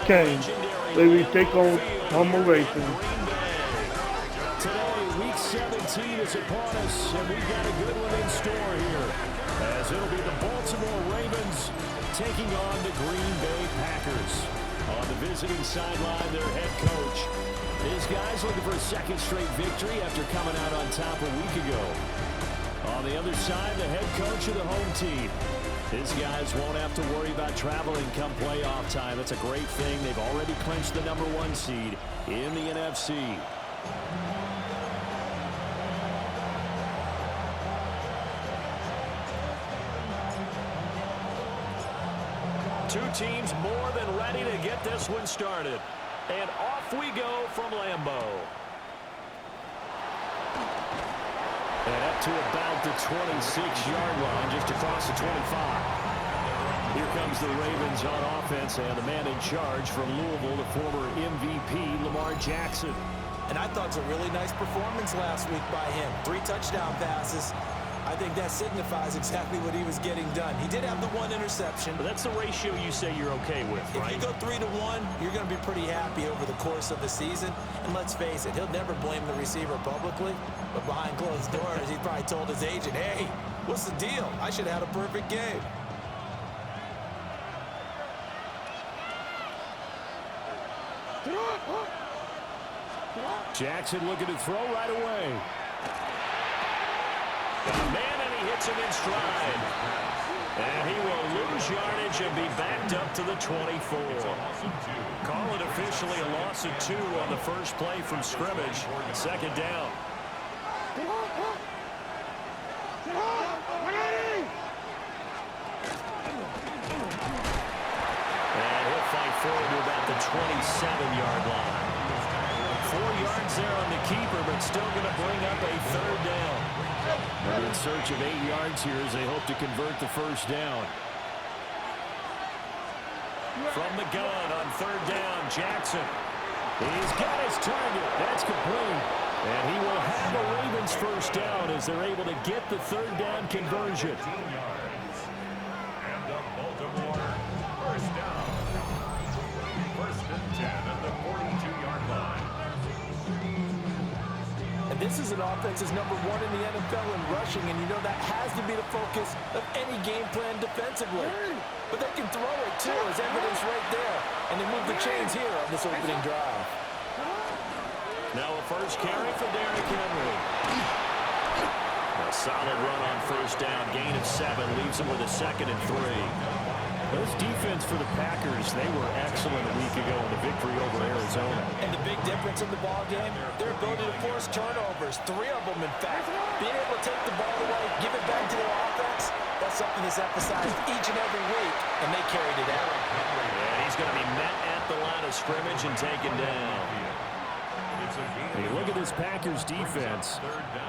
Hurricane, where we take on Homer Reavens. Today, Week 17 is upon us, and we've got a good one in store here, as it'll be the Baltimore Ravens taking on the Green Bay Packers. On the visiting sideline, their head coach. These guys looking for a second straight victory after coming out on top a week ago. On the other side, the head coach of the home team. These guys won't have to worry about traveling come playoff time. That's a great thing. They've already clinched the #1 seed in the NFC. Two teams more than ready to get this one started. And off we go from Lambeau. And up to about the 26-yard line, just across the 25. Here comes the Ravens on offense, and the man in charge from Louisville, the former MVP, Lamar Jackson. And I thought it was a really nice performance last week by him. 3 touchdown passes. I think that signifies exactly what he was getting done. He did have the 1 interception. But that's the ratio you say you're okay with, right? If you go 3-to-1, you're going to be pretty happy over the course of the season. And let's face it, he'll never blame the receiver publicly. But behind closed doors, he probably told his agent, hey, what's the deal? I should have had a perfect game. Jackson looking to throw right away. Man, and he hits him in stride. And he will lose yardage and be backed up to the 24. Call it officially a loss of 2 on the first play from scrimmage. Second down. And he'll fight forward to about the 27-yard line. 4 yards there on the keeper, but still going to bring up a third down. They're in search of 8 yards here as they hope to convert the first down. From the gun on third down, Jackson. He's got his target. That's complete. And he will have the Ravens first down as they're able to get the third down conversion. And the Baltimore first down. First and 10 at the 42-yard line. And this is an offense that's #1 in the NFL in rushing, and you know that has to be the focus of any game plan defensively. But they can throw it, too, as evidence right there. And they move the chains here on this opening drive. Now a first carry for Derrick Henry. A solid run on first down. Gain of 7 leaves him with a 2nd and 3. Those defense for the Packers, they were excellent a week ago in the victory over Arizona. And the big difference in the ball game, their ability to force turnovers, 3 of them, in fact. Being able to take the ball away, give it back to their offense, that's something that's emphasized each and every week, and they carried it out. And he's going to be met at the line of scrimmage and taken down. Hey, look at this Packers defense.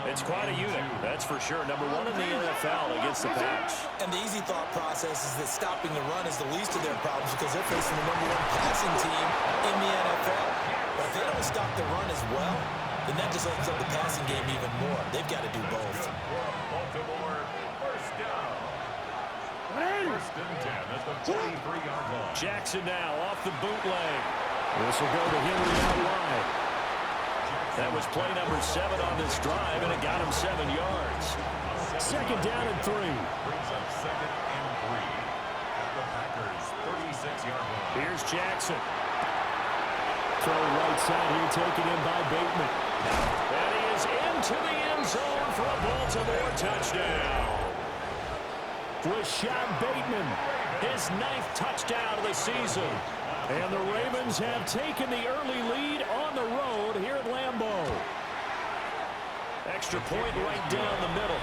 It's quite a unit, that's for sure. #1 in the NFL against the Pats. And the easy thought process is that stopping the run is the least of their problems because they're facing the #1 passing team in the NFL. But if they don't stop the run as well, then that just opens up the passing game even more. They've got to do both. Baltimore first down. First and 10 at the 43-yard line. Jackson now off the bootleg. This will go to Henry out wide. That was play number 7 on this drive, and it got him 7 yards. Second down and 3. Brings up 2nd and 3 at the Packers' 36-yard line. Here's Jackson. Throw right side here, taken in by Bateman. And he is into the end zone for a Baltimore touchdown. Rashad Bateman, his 9th touchdown of the season. And the Ravens have taken the early lead on the road here at Lambeau. Extra point right down the middle.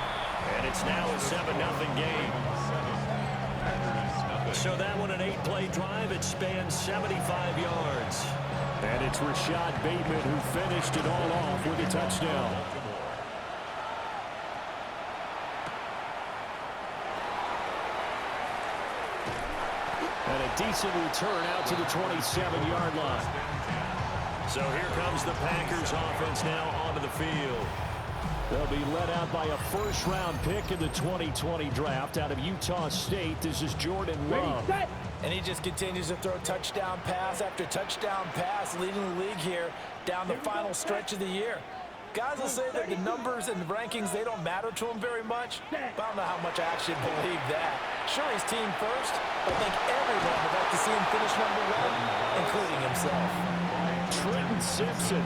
And it's now a 7-0 game. So that one, an 8-play drive. It spans 75 yards. And it's Rashad Bateman who finished it all off with a touchdown. And a decent return out to the 27-yard line. So here comes the Packers offense now onto the field. They'll be led out by a first-round pick in the 2020 draft out of Utah State. This is Jordan Love. And he just continues to throw touchdown pass after touchdown pass, leading the league here down the final stretch of the year. Guys will say that the numbers and the rankings, they don't matter to him very much, but I don't know how much I actually believe that. Sure, he's team first, but I think everyone would like to see him finish number 1, including himself. Trenton Simpson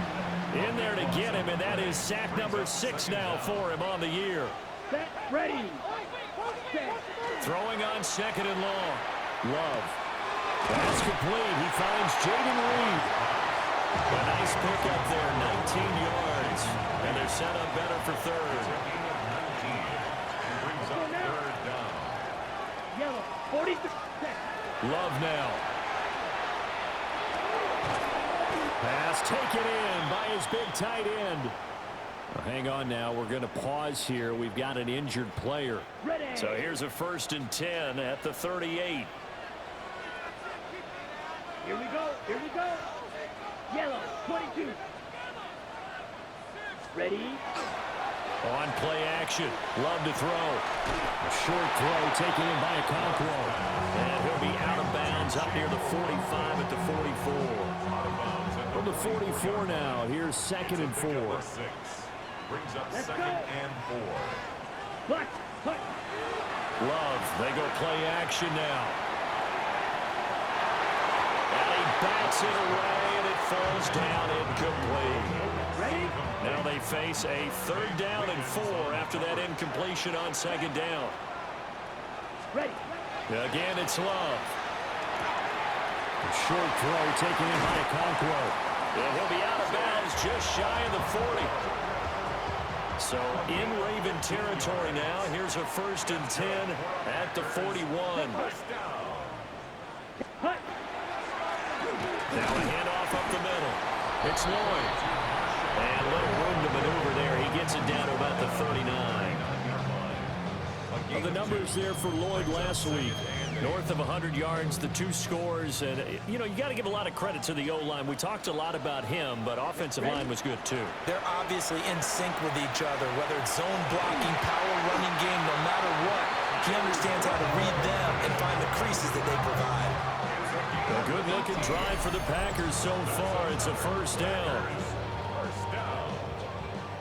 in there to get him, and that is sack number 6 now for him on the year. Set, ready. Set. Throwing on 2nd and long. Love. Pass complete. He finds Jaden Reed. A nice pick up there, 19 yards. And they're set up better for 3rd. Brings up 3rd down. Yellow, 46. Love now. Pass taken in by his big tight end. Well, hang on now. We're going to pause here. We've got an injured player. Ready. So here's a 1st and 10 at the 38. Here we go. Here we go. Yellow, 22. Ready. On play action. Love to throw. A short throw taken in by Okonkwo. And he'll be out of bounds up near the 45 at the 44. From the 44 now, here's 2nd and 4. Brings up 2nd and 4. Black, cut. Love, they go play action now. And he bats it away, and it falls down incomplete. Ready. Now they face a 3rd down and 4 after that incompletion on 2nd down. Ready. Again, it's Love. A short throw taken in by Okonkwo. And he'll be out of bounds just shy of the 40. So in Raven territory now. Here's a 1st and 10 at the 41. Now a handoff up the middle. It's Lloyd. And a little room to maneuver there. He gets it down to about the 39. Well, the numbers there for Lloyd last week. North of 100 yards, the 2 scores. And, you know, you got to give a lot of credit to the O-line. We talked a lot about him, but offensive line was good, too. They're obviously in sync with each other, whether it's zone blocking, power running game, no matter what. He understands how to read them and find the creases that they provide. A good-looking drive for the Packers so far. It's a 1st down.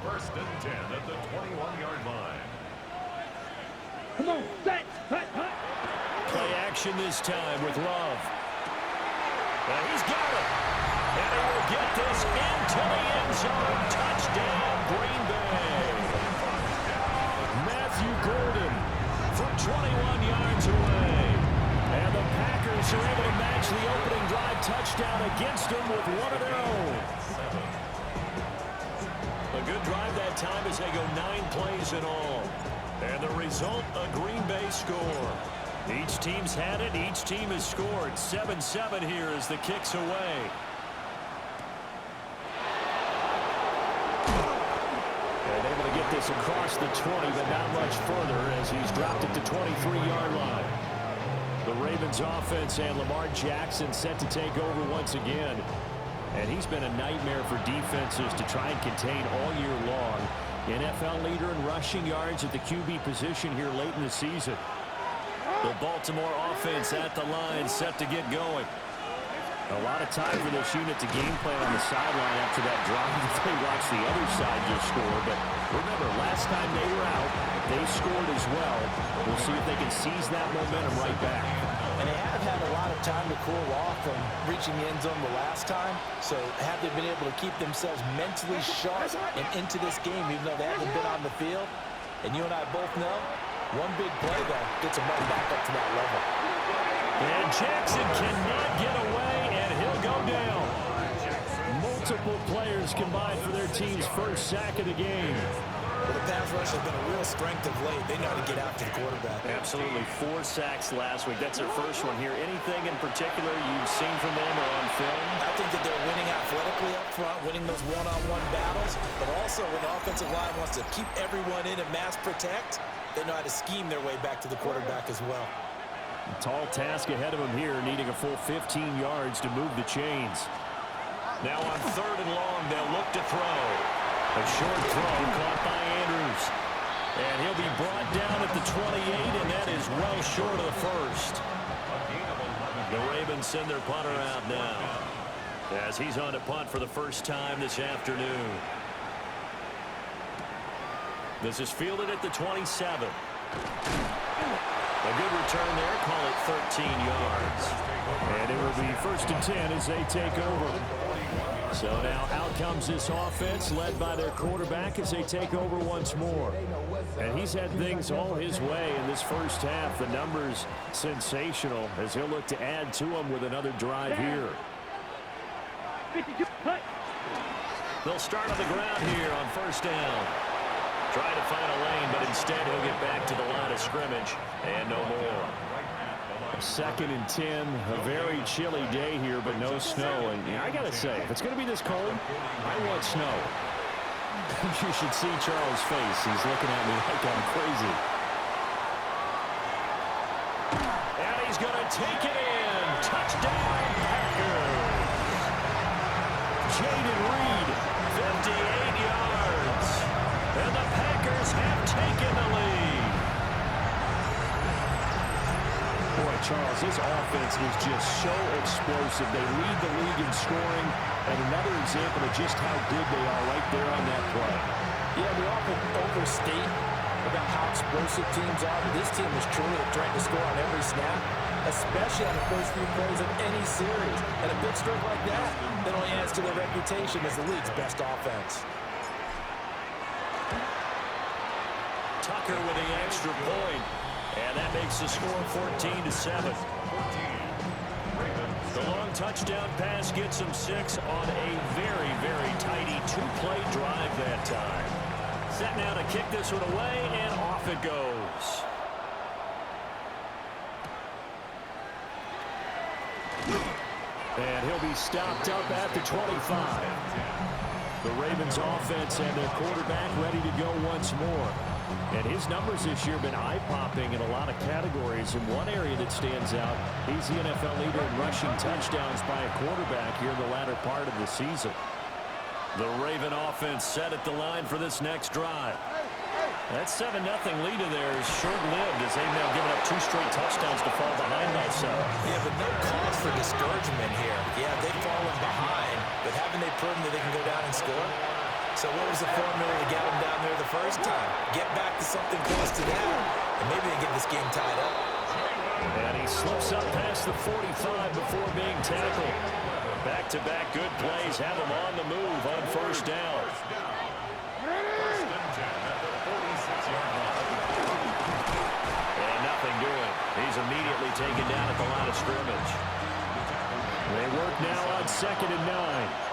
1st and 10 at the 21-yard line. Come on, set, hut, hut. Play action this time with Love. And he's got it. And he will get this into the end zone. Touchdown, Green Bay. Matthew Gordon from 21 yards away. And the Packers are able to match the opening drive touchdown against them with one of their own. A good drive that time as they go 9 plays in all. And the result, a Green Bay score. Each team's had it. Each team has scored. 7-7 here as the kick's away. And able to get this across the 20, but not much further as he's dropped at the 23-yard line. The Ravens offense and Lamar Jackson set to take over once again. And he's been a nightmare for defenses to try and contain all year long. NFL leader in rushing yards at the QB position here late in the season. The Baltimore offense at the line set to get going. A lot of time for this unit to game plan on the sideline after that drive if they watch the other side just score. But remember, last time they were out, they scored as well. We'll see if they can seize that momentum right back. And they have had a lot of time to cool off from reaching the end zone the last time. So have they been able to keep themselves mentally sharp and into this game even though they haven't been on the field? And you and I both know, one big play, though, gets them right back up to that level. And Jackson cannot get away, and he'll go down. Multiple players combined for their team's first sack of the game. Well, the pass rush has been a real strength of late. They know how to get after the quarterback. Absolutely. 4 sacks last week. That's their first one here. Anything in particular you've seen from them or on film? I think that they're winning athletically up front, winning those one-on-one battles, but also when the offensive line wants to keep everyone in and mass protect, they know how to scheme their way back to the quarterback as well. A tall task ahead of them here, needing a full 15 yards to move the chains. Now on 3rd and long, they'll look to throw. A short throw caught by Andrews. And he'll be brought down at the 28, and that is well short of the first. The Ravens send their punter out now as he's on to punt for the first time this afternoon. This is fielded at the 27. A good return there. Call it 13 yards. And it will be 1st and 10 as they take over. So now out comes this offense led by their quarterback as they take over once more. And he's had things all his way in this first half. The numbers sensational as he'll look to add to them with another drive here. They'll start on the ground here on 1st down. Try to find a lane, but instead he'll get back to the line of scrimmage and no more. 2nd and 10, a very chilly day here, but no snow. And I got to say, if it's going to be this cold, I want snow. You should see Charles' face. He's looking at me like I'm crazy. And he's going to take it in. Touchdown, Packers. Jaden Reed, 58 yards. And the Packers have taken the lead. Boy, Charles, this offense is just so explosive. They lead the league in scoring, and another example of just how good they are right there on that play. Yeah, we often overstate about how explosive teams are, but this team is truly a threat to score on every snap, especially on the first few plays of any series. And a big stroke like that only adds to their reputation as the league's best offense. Tucker with the extra point. And that makes the score 14-7. The long touchdown pass gets them 6 on a very, very tidy 2-play drive that time. Set now to kick this one away, and off it goes. And he'll be stopped up at the 25. The Ravens offense and their quarterback ready to go once more. And his numbers this year have been eye-popping in a lot of categories. In one area that stands out, he's the NFL leader in rushing touchdowns by a quarterback here in the latter part of the season. The Raven offense set at the line for this next drive. That 7-0 lead in there is short-lived as they've now given up 2 straight touchdowns to fall behind by 7. Yeah, but no cause for discouragement here. Yeah, they've fallen behind, but haven't they proven that they can go down and score? So what was the formula to get them down there the first time? Get back to something close to that, and maybe they get this game tied up. And he slips up past the 45 before being tackled. Back-to-back good plays have him on the move on 1st down. And nothing doing. He's immediately taken down at the line of scrimmage. They work now on 2nd and 9.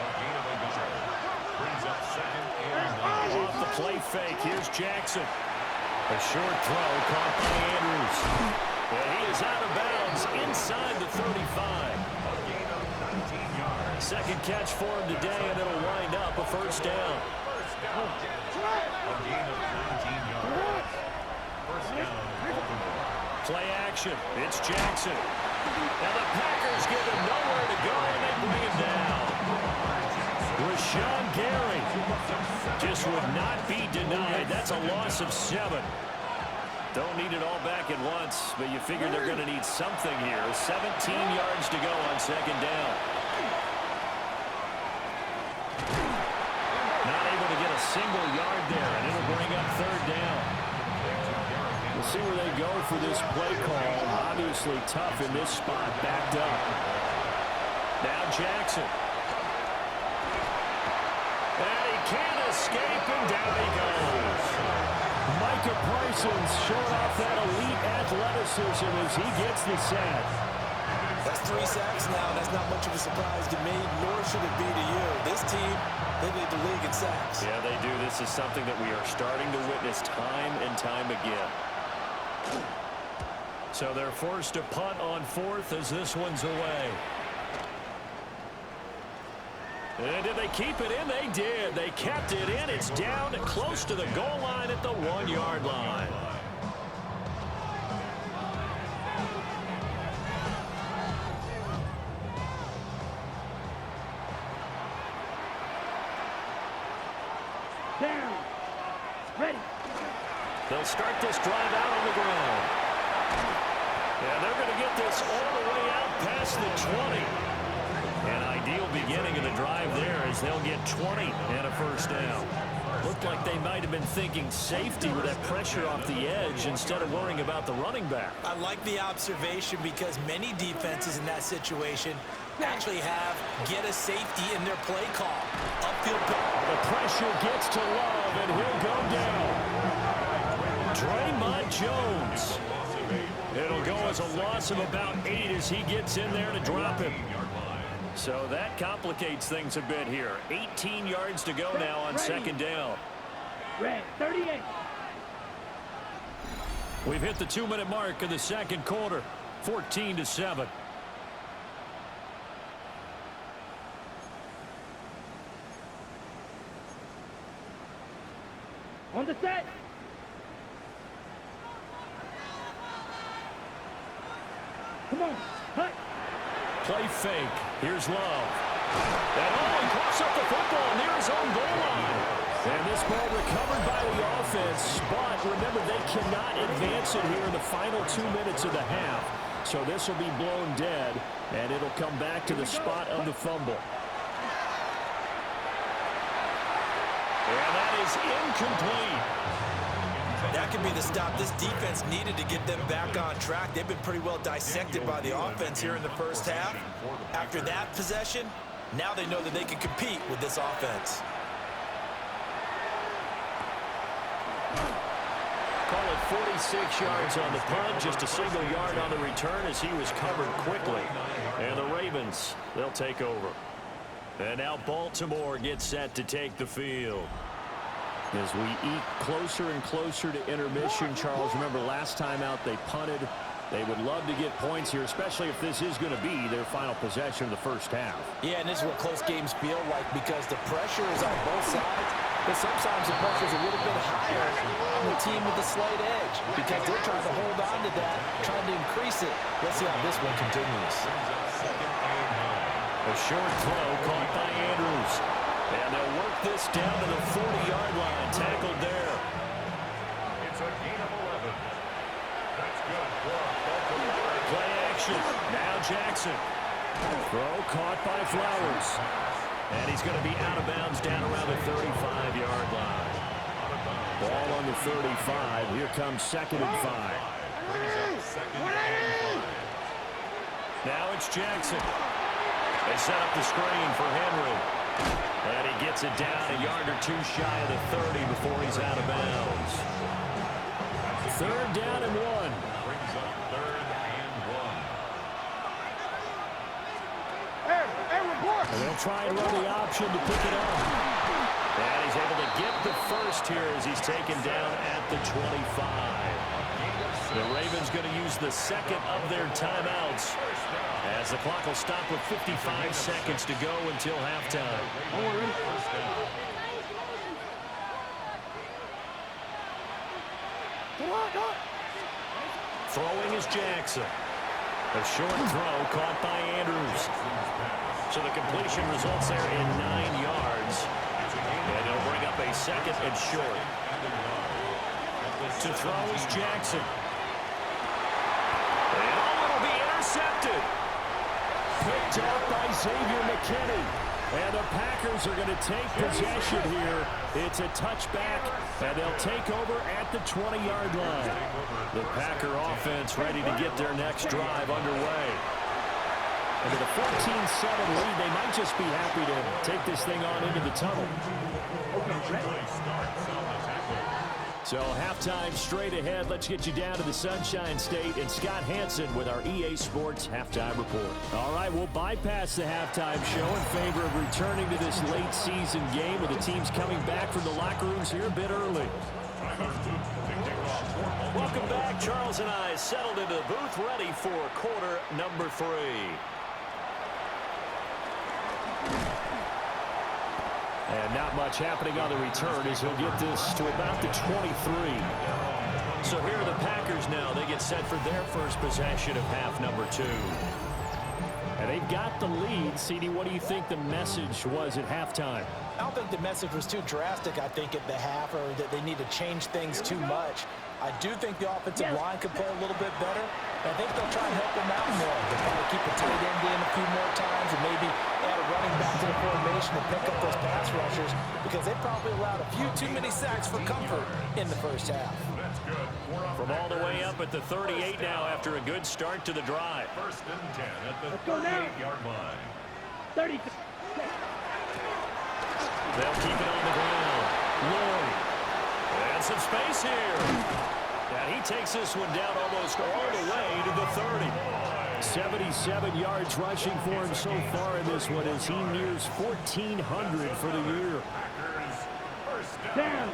Off the play fake, here's Jackson. A short throw caught by Andrews. And he is out of bounds inside the 35. 2nd catch for him today, and it'll wind up a 1st down. Play action. It's Jackson. And the Packers give him nowhere to go, and they bring him down. Rashawn Gary just would not be denied. That's a loss of 7. Don't need it all back at once, but you figure they're going to need something here. 17 yards to go on 2nd down. Not able to get a single yard there, and it'll bring up 3rd down. We'll see where they go for this play call. Obviously tough in this spot, backed up. Now Jackson. And he can't escape, and down he goes. Micah Parsons showing off that elite athleticism as he gets the sack. That's 3 sacks now. That's not much of a surprise to me, nor should it be to you. This team, they lead the league in sacks. Yeah, they do. This is something that we are starting to witness time and time again. So they're forced to punt on 4th as this one's away. And did they keep it in? They did. They kept it in. It's down close to the goal line at the 1-yard line. Down. Ready. They'll start this drive out on the ground. And they're going to get this all the way out past the 20. An ideal beginning of the drive there as they'll get 20 and a first down. Looked like they might have been thinking safety with that pressure off the edge instead of worrying about the running back. I like the observation because many defenses in that situation actually have get a safety in their play call. Upfield. The pressure gets to Love, and he'll go down. Draymond Jones. It'll go as a loss of about 8 as he gets in there to drop him. So that complicates things a bit here. 18 yards to go now on second down. Red, 38. We've hit the 2-minute mark of the second quarter. 14-7. On the set. Come on, hut. Play fake. Here's Love. And coughs up the football near his own goal line. And this ball recovered by the offense. But remember, they cannot advance it here in the final 2 minutes of the half. So this will be blown dead, and it'll come back to the spot of the fumble. And that is incomplete. That could be the stop this defense needed to get them back on track. They've been pretty well dissected by the offense here in the first half. After that possession, now they know that they can compete with this offense. Call it 46 yards on the punt, just a single yard on the return as he was covered quickly. And the Ravens, they'll take over. And now Baltimore gets set to take the field. As we eat closer and closer to intermission, Charles, remember last time out they punted. They would love to get points here, especially if this is going to be their final possession of the first half. Yeah, and this is what close games feel like because the pressure is on both sides, but sometimes the pressure is a little bit higher on the team with the slight edge because they're trying to hold on to that, trying to increase it. Let's see how this one continues. A short throw caught by Andrews. And they'll work this down to the 40-yard line. Tackled there. It's a gain of 11. That's good for Baltimore. Play action. Now Jackson. Throw caught by Flowers. And he's going to be out of bounds down around the 35-yard line. Ball on the 35. Here comes 2nd and 5. Now it's Jackson. They set up the screen for Henry. And he gets it down a yard or two shy of the 30 before he's out of bounds. 3rd down and 1. Brings up 3rd and 1. And they'll try and run the option to pick it up. And he's able to get the first here as he's taken down at the 25. The Ravens going to use the second of their timeouts as the clock will stop with 55 seconds to go until halftime. Throwing is Jackson. A short throw caught by Andrews. So the completion results there in 9 yards. And it'll bring up a 2nd and short. To throw is Jackson. And it'll be intercepted. Picked up by Xavier McKinney. And the Packers are going to take possession here. It's a touchback, and they'll take over at the 20-yard line. The Packer offense ready to get their next drive underway. And with a 14-7 lead, they might just be happy to take this thing on into the tunnel. So halftime straight ahead. Let's get you down to the Sunshine State and Scott Hansen with our EA Sports Halftime Report. All right, we'll bypass the halftime show in favor of returning to this late season game with the teams coming back from the locker rooms here a bit early. Welcome back. Charles and I settled into the booth ready for quarter number 3. And not much happening on the return as he'll get this to about the 23. So here are the Packers now. They get set for their first possession of half number 2. And they've got the lead. CD, what do you think the message was at halftime? I don't think the message was too drastic, I think, at the half, or that they need to change things too much. I do think the offensive line could play a little bit better. I think they'll try and help them out more. They'll probably keep a tight end in a few more times and maybe add a running back to the formation to pick up those pass rushers, because they probably allowed a few too many sacks for comfort in the first half. From all the way up at the 38 now after a good start to the drive. First and 10 at the 38-yard line. 30. They'll keep it on the ground. Lloyd. And some space here. And he takes this one down almost all the way to the 30. 77 yards rushing for him so far in this one as he nears 1,400 for the year. Down.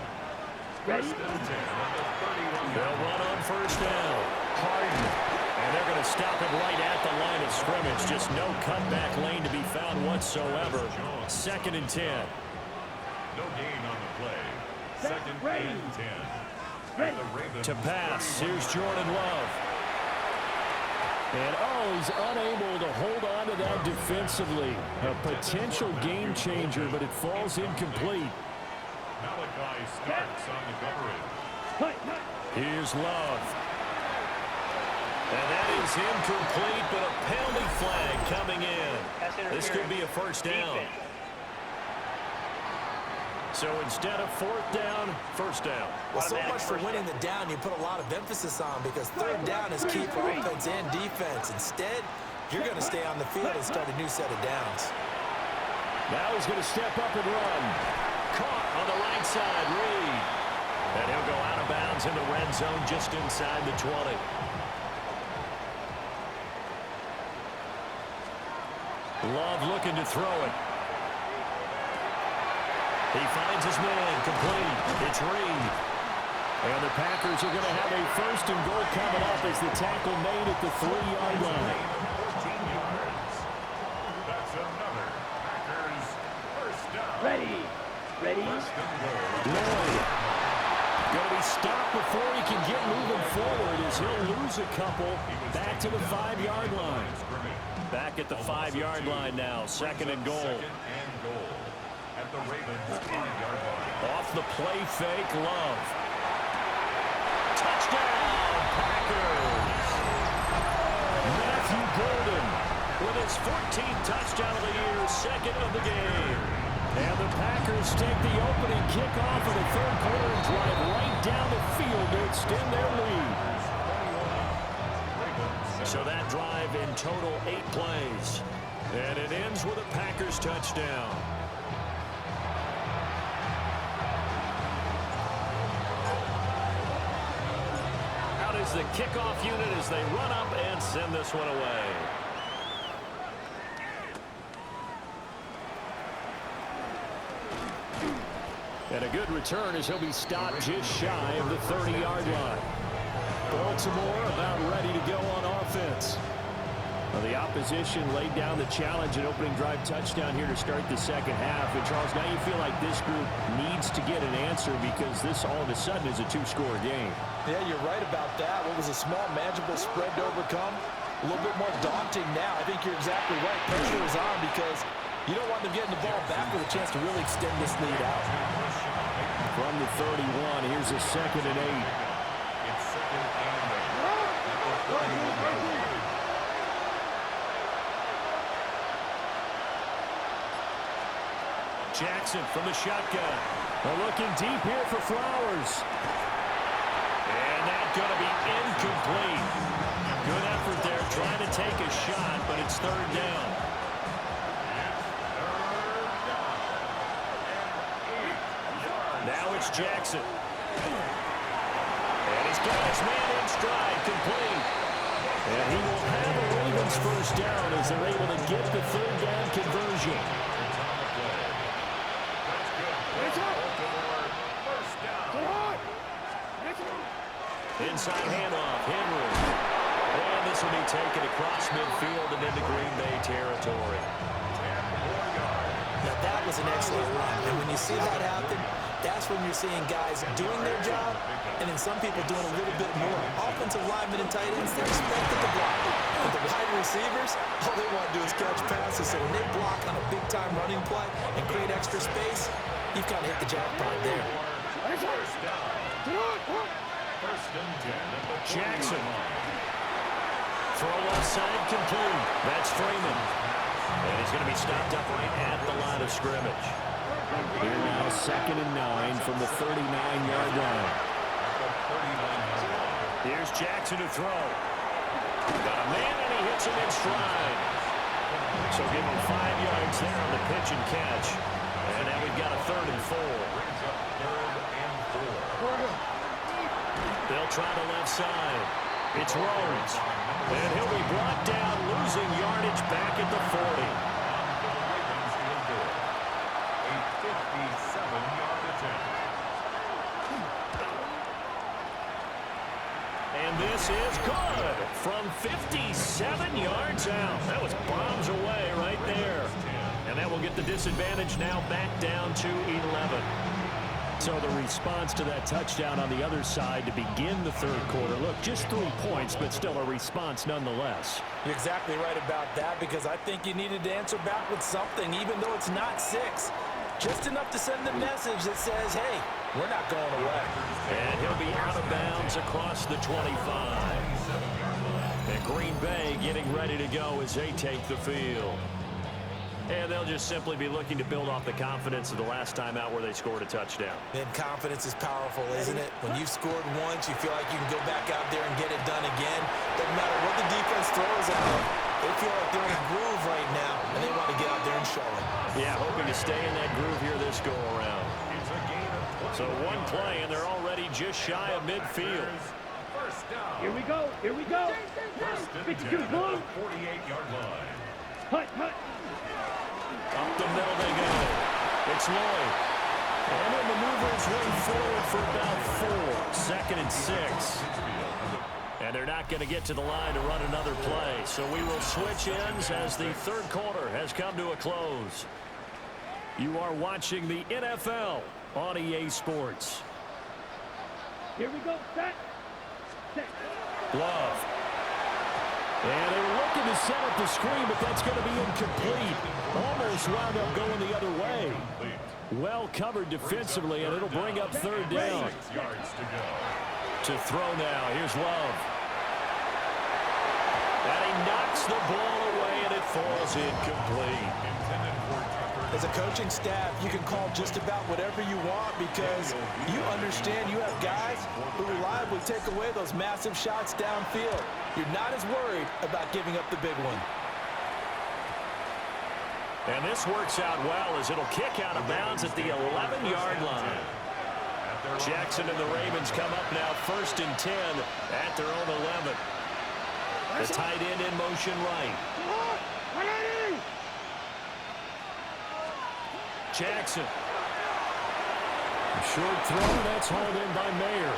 Ready? They'll run on first down. Harden. And they're going to stop it right at the line of scrimmage. Just no cutback lane to be found whatsoever. Second and 10. No gain on the play. Second and 10. To pass, here's Jordan Love. And he's unable to hold on to that defensively. A potential game changer, but it falls incomplete. Malachi starts on the coverage. Here's Love. And that is incomplete, but a penalty flag coming in. This could be a first down. So instead of fourth down, first down. Well, so much for winning the down you put a lot of emphasis on, because third down is key for offense and defense. Instead, you're going to stay on the field and start a new set of downs. Now he's going to step up and run. Caught on the right side, Reed. And he'll go out of bounds in the red zone just inside the 20. Love looking to throw it. He finds his man, complete. It's Reed. And the Packers are going to have a first and goal coming up as the tackle made at the 3-yard line. 14 yards. That's another Packers first down. Ready. First and goal. Lloyd. Going to be stopped before he can get moving forward as he'll lose a couple back to the 5-yard line. Back at the 5-yard line now, second and goal. Second and goal. At the Ravens 5-yard line. Off the play fake, Love. Touchdown, Packers! Matthew Golden with his 14th touchdown of the year, second of the game. And the Packers take the opening kickoff of the third quarter and drive right down the field to extend their lead. So that drive in total 8 plays. And it ends with a Packers touchdown. Is the kickoff unit as they run up and send this one away. And a good return as he'll be stopped just shy of the 30-yard line. Baltimore about ready to go on offense. Well, the opposition laid down the challenge and opening drive touchdown here to start the second half. And Charles, now you feel like this group needs to get an answer because this all of a sudden is a 2-score game. Yeah, you're right about that. What was a small, manageable spread to overcome? A little bit more daunting now. I think you're exactly right. Pressure is on because you don't want them getting the ball back with a chance to really extend this lead out. From the 31, here's a second and 8. It's second and 8. Jackson from the shotgun. They're looking deep here for Flowers. And that's going to be incomplete. Good effort there trying to take a shot, but it's third down. Now it's Jackson. And he's got his man in stride, complete. And he will have a Ravens first down as they're able to get the third down conversion. Inside handoff, Henry. And this will be taken across midfield and into Green Bay territory. Now that was an excellent run. And when you see that happen, That's when you're seeing guys doing their job and then some people doing a little bit more. Offensive linemen and tight ends, they're expected to block. But the wide receivers, all they want to do is catch passes. So when they block on a big-time running play and create extra space, you've kind of hit the jackpot there. First down. First and 10 at the Jackson. Throw left side complete. That's Freeman. And he's going to be stopped up right at the line of scrimmage. Here now, 2nd and 9 from the 39-yard line. Here's Jackson to throw. Got a man, and he hits him in stride. So give him 5 yards there on the pitch and catch. And now we've got a 3rd and 4. They'll try the left side. It's Rhodes. And he'll be brought down, losing yardage back at the 40. And this is good from 57 yards out. That was bombs away right there. And that will get the disadvantage now back down to 11. So the response to that touchdown on the other side to begin the 3rd quarter. Look, just 3 points, but still a response nonetheless. You're exactly right about that because I think you needed to answer back with something, even though it's not 6. Just enough to send a message that says, hey, we're not going away. And he'll be out of bounds across the 25. And Green Bay getting ready to go as they take the field. And they'll just simply be looking to build off the confidence of the last time out where they scored a touchdown. And confidence is powerful, isn't it? When you've scored once, you feel like you can go back out there and get it done again. Doesn't matter what the defense throws at them. They feel like they're in a groove right now, and they want to get out there and show it. Yeah, hoping to stay in that groove here this go-around. So one play, and they're already just shy of midfield. Here we go. Here we go. 52 blue. 48-yard line. Hut, hut. Up the middle they go. It's Lloyd. And he'll maneuver his way forward for about 4. 2nd and 6. And they're not going to get to the line to run another play. So we will switch ends as the 3rd quarter has come to a close. You are watching the NFL on EA Sports. Here we go. Set. Love. And they were looking to set up the screen, but that's going to be incomplete. Almost wound up going the other way. Well covered defensively, and it'll bring up 3rd down. 6 yards to go. To throw now. Here's Love. And he knocks the ball away, and it falls incomplete. As a coaching staff, you can call just about whatever you want because you understand you have guys who reliably take away those massive shots downfield. You're not as worried about giving up the big one. And this works out well as it'll kick out of bounds at the 11-yard line. Jackson and the Ravens come up now 1st and 10 at their own 11. The tight end in motion right. Jackson. A short throw, that's hauled in by Mayer.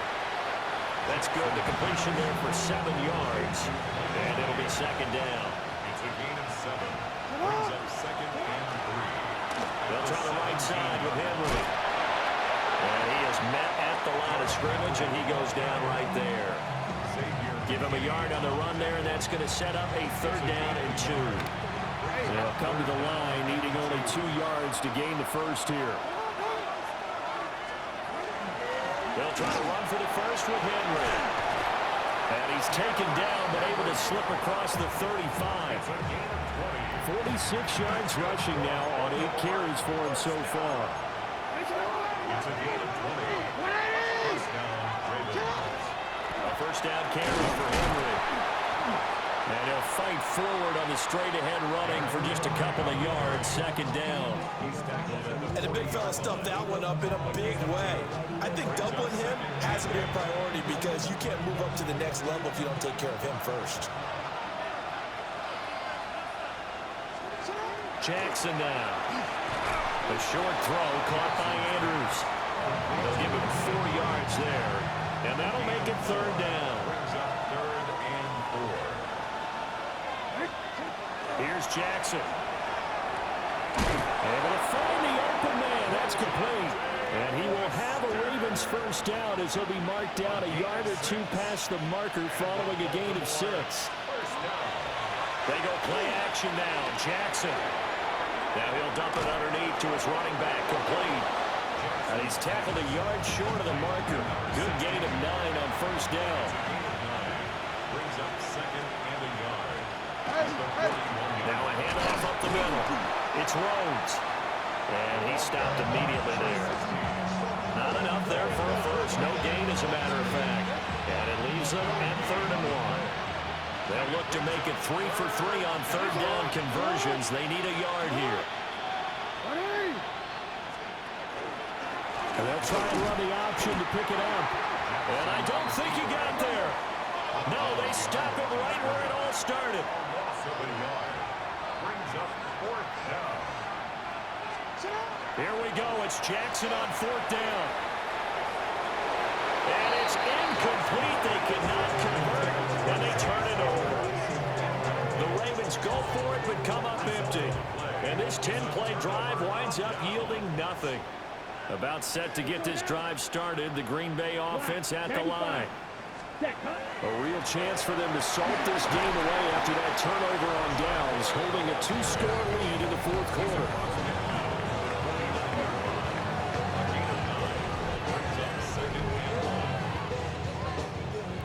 That's good. The completion there for 7 yards. And it'll be 2nd down. It's a gain of 7. Brings up 2nd and 3. They'll try the right side with Henry. And he is met at the line of scrimmage, and he goes down right there. Give him a yard on the run there, and that's going to set up a 3rd down and 2. They'll come to the line, needing only 2 yards to gain the first here. They'll try to run for the first with Henry. And he's taken down, but able to slip across the 35. 46 yards rushing now on 8 carries for him so far. It's a gain of 20. First down, Reavens. A first down carry for Henry. And he'll fight forward on the straight-ahead running for just a couple of yards. 2nd down. And the big fella stuffed that one up in a big way. I think doubling him has to be a priority because you can't move up to the next level if you don't take care of him first. Jackson now. A short throw caught by Andrews. They'll give him 4 yards there. And that'll make it 3rd down. Brings up 3rd and 4. Here's Jackson. Able to find the open man. That's complete. And he will have a Ravens first down as he'll be marked down a yard or two past the marker following a gain of 6. They go play action now. Jackson. Now he'll dump it underneath to his running back. Complete. And he's tackled a yard short of the marker. Good gain of 9 on first down. Brings up second and a yard. Now a handoff up the middle. It's Rhodes. And he stopped immediately there. Not enough there for a first. No gain, as a matter of fact. And it leaves them at 3rd and 1. They'll look to make it 3 for 3 on third down conversions. They need a yard here. And they'll try and run the option to pick it up. And I don't think he got there. No, they stop it right where it all started. Loss of a yard. Brings up 4th down. Here we go. It's Jackson on 4th down. And it's incomplete. They cannot convert. And they turn it over. The Ravens go for it, but come up empty. And this 10-play drive winds up yielding nothing. About set to get this drive started, the Green Bay offense at the line. A real chance for them to salt this game away after that turnover on downs, holding a 2-score lead in the 4th quarter.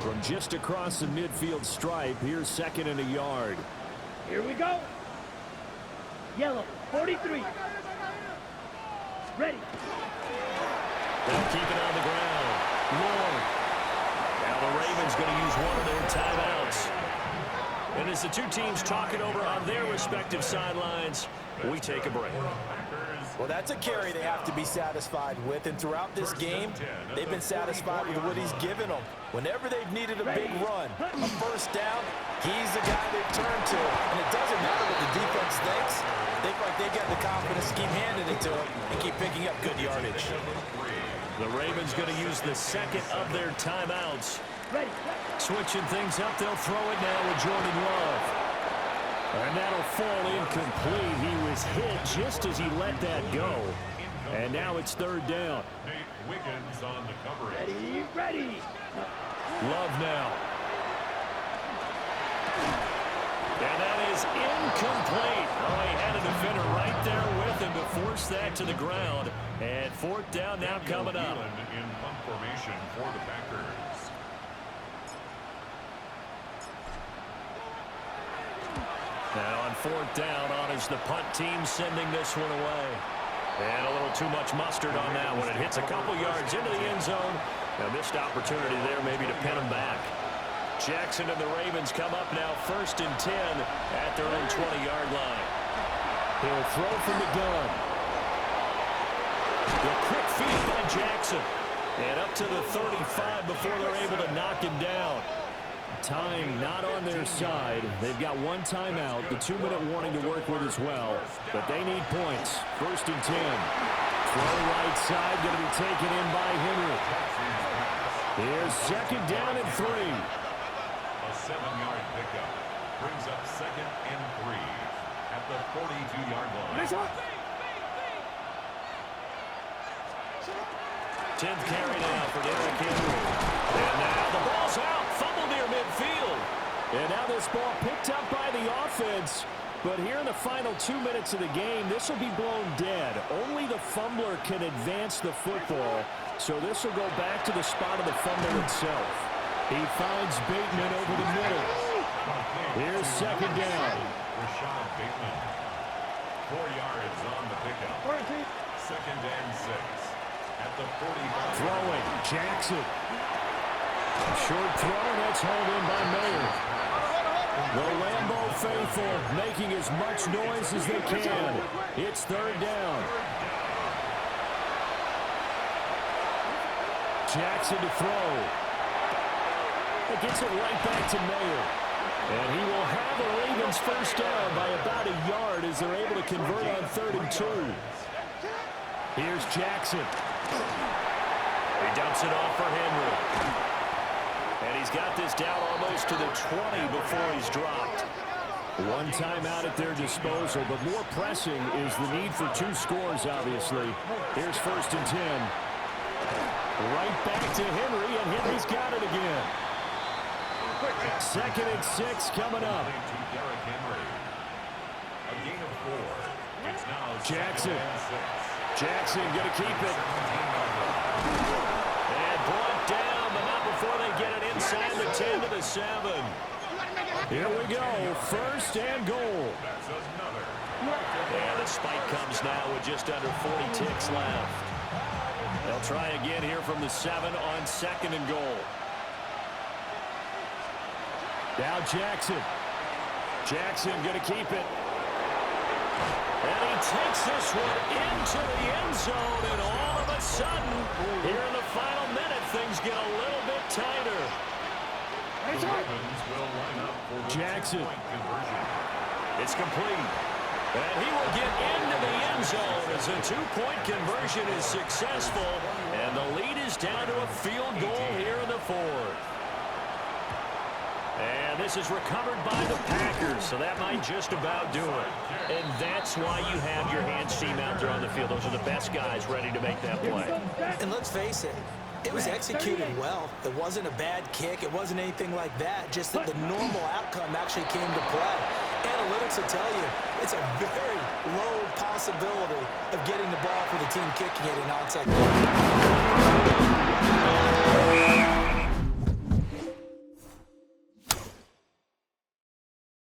From just across the midfield stripe, here's 2nd and a yard. Here we go. Yellow, 43. Ready. They'll keep it on the ground. Lord. Now the Ravens going to use one of their timeouts. And as the two teams talk it over on their respective sidelines, we take a break. Well, that's a carry they have to be satisfied with. And throughout this game, they've been satisfied with what he's given them. Whenever they've needed a big run, a first down, he's the guy they've turned to. And it doesn't matter what the defense thinks. They feel like they've got the confidence to keep handing it to him and keep picking up good yardage. The Ravens going to use the 2nd of their timeouts. Switching things up, they'll throw it now with Jordan Love. And that'll fall incomplete. He was hit just as he let that go. And now it's 3rd down. Nate Wiggins on the coverage. Ready. Love now. And that is incomplete. Oh, he had a defender right there with him to force that to the ground. And 4th down now coming up. In punt formation for the Packers. Now on 4th down, on is the punt team sending this one away. And a little too much mustard on that one. It hits a couple yards into the end zone. A missed opportunity there maybe to pin them back. Jackson and the Ravens come up now 1st and 10 at their own 20-yard line. He'll throw from the gun. The quick feed by Jackson. And up to the 35 before they're able to knock him down. Time not on their side. They've got one timeout, the 2-minute warning to work with as well. But they need points. 1st and 10. Throw right side, going to be taken in by Henry. Here's 2nd down and 3. A 7-yard pickup. Brings up 2nd and 3 at the 42-yard line. 10th carry now for Derrick Henry. And now the ball's out. Fumble near midfield. And now this ball picked up by the offense. But here in the final 2 minutes of the game, this will be blown dead. Only the fumbler can advance the football. So this will go back to the spot of the fumble itself. He finds Bateman over the middle. Here's 2nd down. Rashad Bateman. 4 yards on the pickup. 2nd and 6 at the 45. Throwing, Jackson. A short throw, that's hauled in by Mayer. The Lambeau faithful making as much noise as they can. It's 3rd down. Jackson to throw. It gets it right back to Mayer. And he will have the Ravens first down by about a yard as they're able to convert on 3rd and 2. Here's Jackson. He dumps it off for Henry. And he's got this down almost to the 20 before he's dropped. One timeout at their disposal, but more pressing is the need for 2 scores, obviously. Here's 1st and 10. Right back to Henry, and Henry's got it again. 2nd and 6 coming up. Jackson. Jackson going to keep it. And brought down, but not before they get it inside the 10 to the 7. Here we go, 1st and goal. And the spike comes now with just under 40 ticks left. They'll try again here from the 7 on 2nd and goal. Now Jackson. Jackson going to keep it. And he takes this one into the end zone, and all of a sudden, here in the final minute, things get a little bit tighter. Jackson. It's complete. And he will get into the end zone as a 2-point conversion is successful, and the lead is down to a field goal here in the 4th. And this is recovered by the Packers, so that might just about do it. And that's why you have your hands team out there on the field. Those are the best guys ready to make that play. And let's face it, it was executed well. It wasn't a bad kick. It wasn't anything like that. Just that the normal outcome actually came to play. Analytics will tell you it's a very low possibility of getting the ball for the team kicking it in onside.